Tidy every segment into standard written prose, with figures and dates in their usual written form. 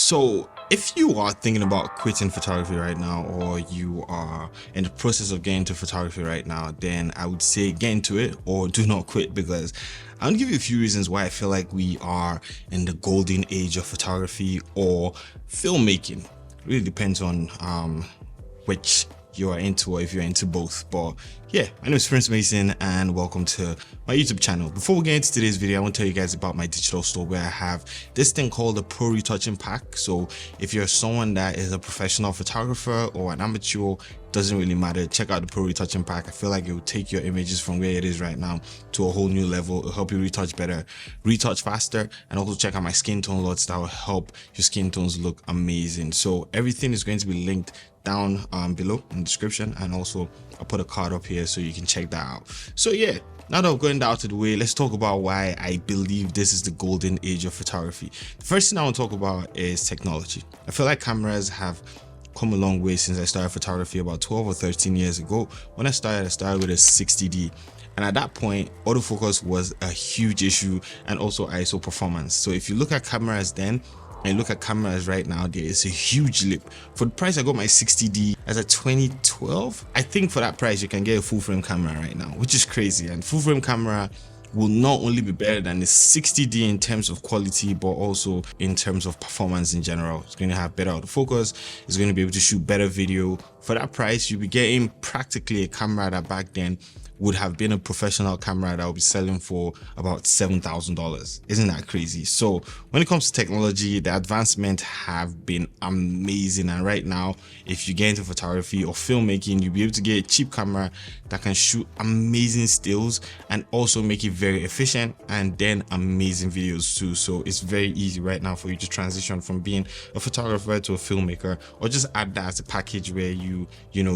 So if you are thinking about quitting photography right now, or you are in the process of getting into photography right now, then I would say get into it or do not quit, because I'll give you a few reasons why I feel like we are in the golden age of photography or filmmaking. It really depends on which you are into, or if you're into both. But yeah, my name is Prince Mason and welcome to my YouTube channel. Before we get into today's video, I want to tell you guys about my digital store, where I have this thing called the Pro Retouching Pack. So if you're someone that is a professional photographer or an amateur, doesn't really matter, check out the Pro Retouching Pack. I feel like it will take your images from where it is right now to a whole new level. It'll help you retouch better, retouch faster, and also check out my skin tone lots that will help your skin tones look amazing. So everything is going to be linked down below in the description, and also I'll put a card up here so you can check that out. So yeah, now that I've gotten that out of the way, let's talk about why I believe this is the golden age of photography. The first thing I want to talk about is technology. I feel like cameras have come a long way since I started photography about 12 or 13 years ago. When I started with a 60D, and at that point autofocus was a huge issue, and also ISO performance. So if you look at cameras then and look at cameras right now, there is a huge leap. For the price I got my 60D as a 2012, I think for that price you can get a full frame camera right now, which is crazy. And full frame camera will not only be better than the 60D in terms of quality, but also in terms of performance in general. It's going to have better autofocus, it's going to be able to shoot better video. For that price, you'll be getting practically a camera that back then would have been a professional camera that would be selling for about $7,000. Isn't that crazy? So when it comes to technology, the advancements have been amazing. And right now, if you get into photography or filmmaking, you'll be able to get a cheap camera that can shoot amazing stills and also make it very efficient, and then amazing videos too. So it's very easy right now for you to transition from being a photographer to a filmmaker, or just add that as a package where you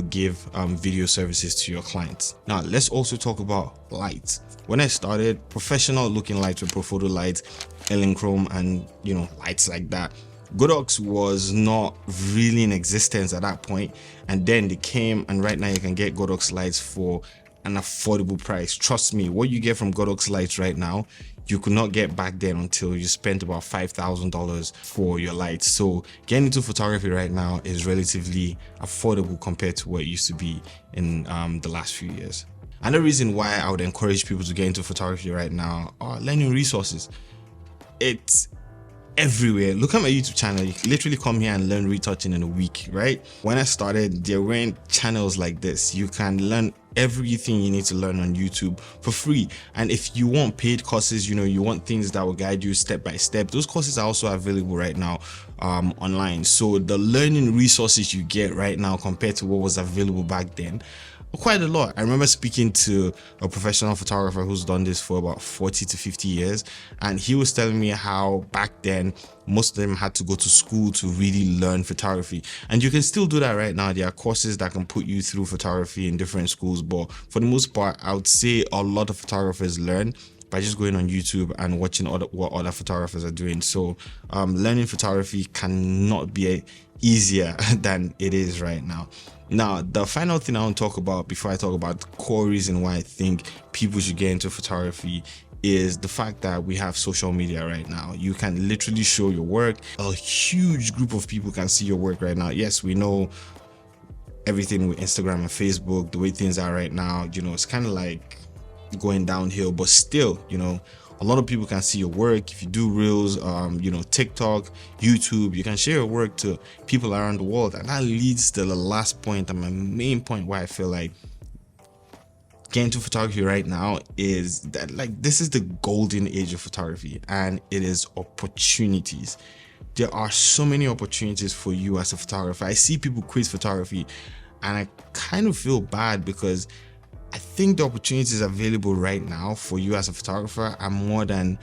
give video services to your clients. Now let's also talk about lights. When I started, professional looking lights were Profoto lights, Elinchrom, and lights like that. Godox was not really in existence at that point, and then they came, and right now you can get Godox lights for an affordable price. Trust me, what you get from Godox lights right now you could not get back then until you spent about $5,000 for your lights. So getting into photography right now is relatively affordable compared to what it used to be in the last few years. Another reason why I would encourage people to get into photography right now are learning resources. It's everywhere. Look at my YouTube channel. You can literally come here and learn retouching in a week, right? When I started, there weren't channels like this. You can learn everything you need to learn on YouTube for free. And if you want paid courses, you want things that will guide you step by step, those courses are also available right now online. So the learning resources you get right now compared to what was available back then, quite a lot. I remember speaking to a professional photographer who's done this for about 40 to 50 years, and he was telling me how back then most of them had to go to school to really learn photography. And you can still do that right now. There are courses that can put you through photography in different schools, but for the most part, I would say a lot of photographers learn by just going on YouTube and watching what other photographers are doing. So learning photography cannot be easier than it is right now. Now, the final thing I want to talk about before I talk about the core reason why I think people should get into photography is the fact that we have social media right now. You can literally show your work. A huge group of people can see your work right now. Yes, we know everything with Instagram and Facebook, the way things are right now, it's kind of like going downhill, but still, a lot of people can see your work. If you do reels, TikTok, YouTube, you can share your work to people around the world. And that leads to the last point, and my main point why I feel like getting into photography right now is that this is the golden age of photography, and it is opportunities. There are so many opportunities for you as a photographer. I see people quit photography and I kind of feel bad, because I think the opportunities available right now for you as a photographer are more than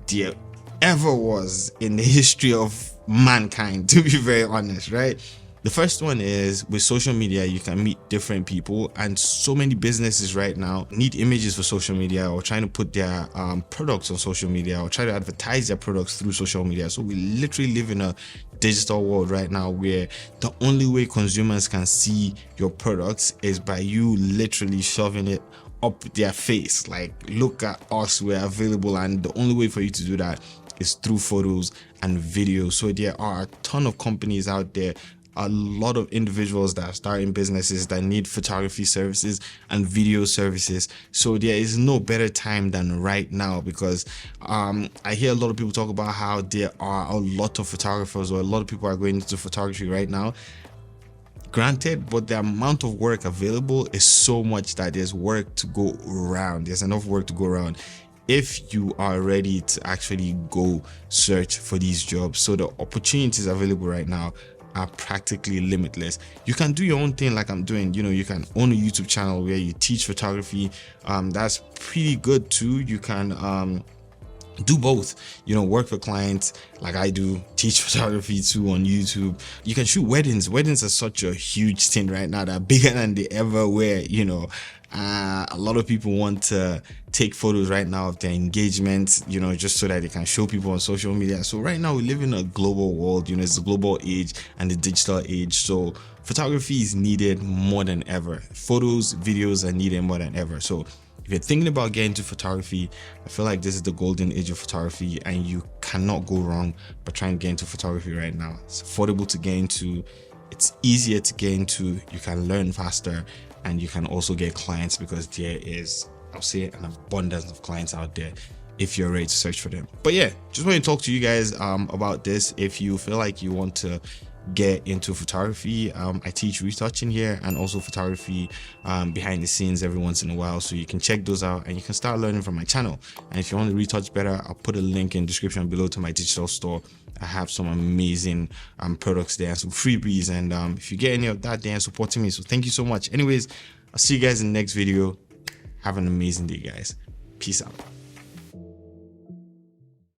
there ever was in the history of mankind, to be very honest, right? The first one is with social media, you can meet different people, and so many businesses right now need images for social media, or trying to put their products on social media, or try to advertise their products through social media. So we literally live in a digital world right now where the only way consumers can see your products is by you literally shoving it up their face, like, look at us, we're available. And the only way for you to do that is through photos and videos. So there are a ton of companies out there, a lot of individuals that are starting businesses that need photography services and video services. So there is no better time than right now, because I hear a lot of people talk about how there are a lot of photographers, or a lot of people are going into photography right now. Granted, but the amount of work available is so much that there's work to go around. There's enough work to go around if you are ready to actually go search for these jobs. So the opportunities available right now are practically limitless. You can do your own thing like I'm doing. You can own a YouTube channel where you teach photography. That's pretty good too. You can do both, work for clients like I do, teach photography too on YouTube. You can shoot weddings. Weddings are such a huge thing right now. They're bigger than they ever were. A lot of people want to take photos right now of their engagements, just so that they can show people on social media. So right now we live in a global world. It's the global age and the digital age. So photography is needed more than ever. Photos, videos are needed more than ever. So if you're thinking about getting into photography, I feel like this is the golden age of photography, and you cannot go wrong by trying to get into photography right now. It's affordable to get into, it's easier to get into, you can learn faster, and you can also get clients, because there is, I'll say, an abundance of clients out there if you're ready to search for them. But yeah, just want to talk to you guys about this. If you feel like you want to get into photography, I teach retouching here, and also photography behind the scenes every once in a while, so you can check those out and you can start learning from my channel. And if you want to retouch better, I'll put a link in the description below to my digital store. I have some amazing products there, some freebies, and if you get any of that, then supporting me, so thank you so much. Anyways, I'll see you guys in the next video. Have an amazing day, guys. Peace out.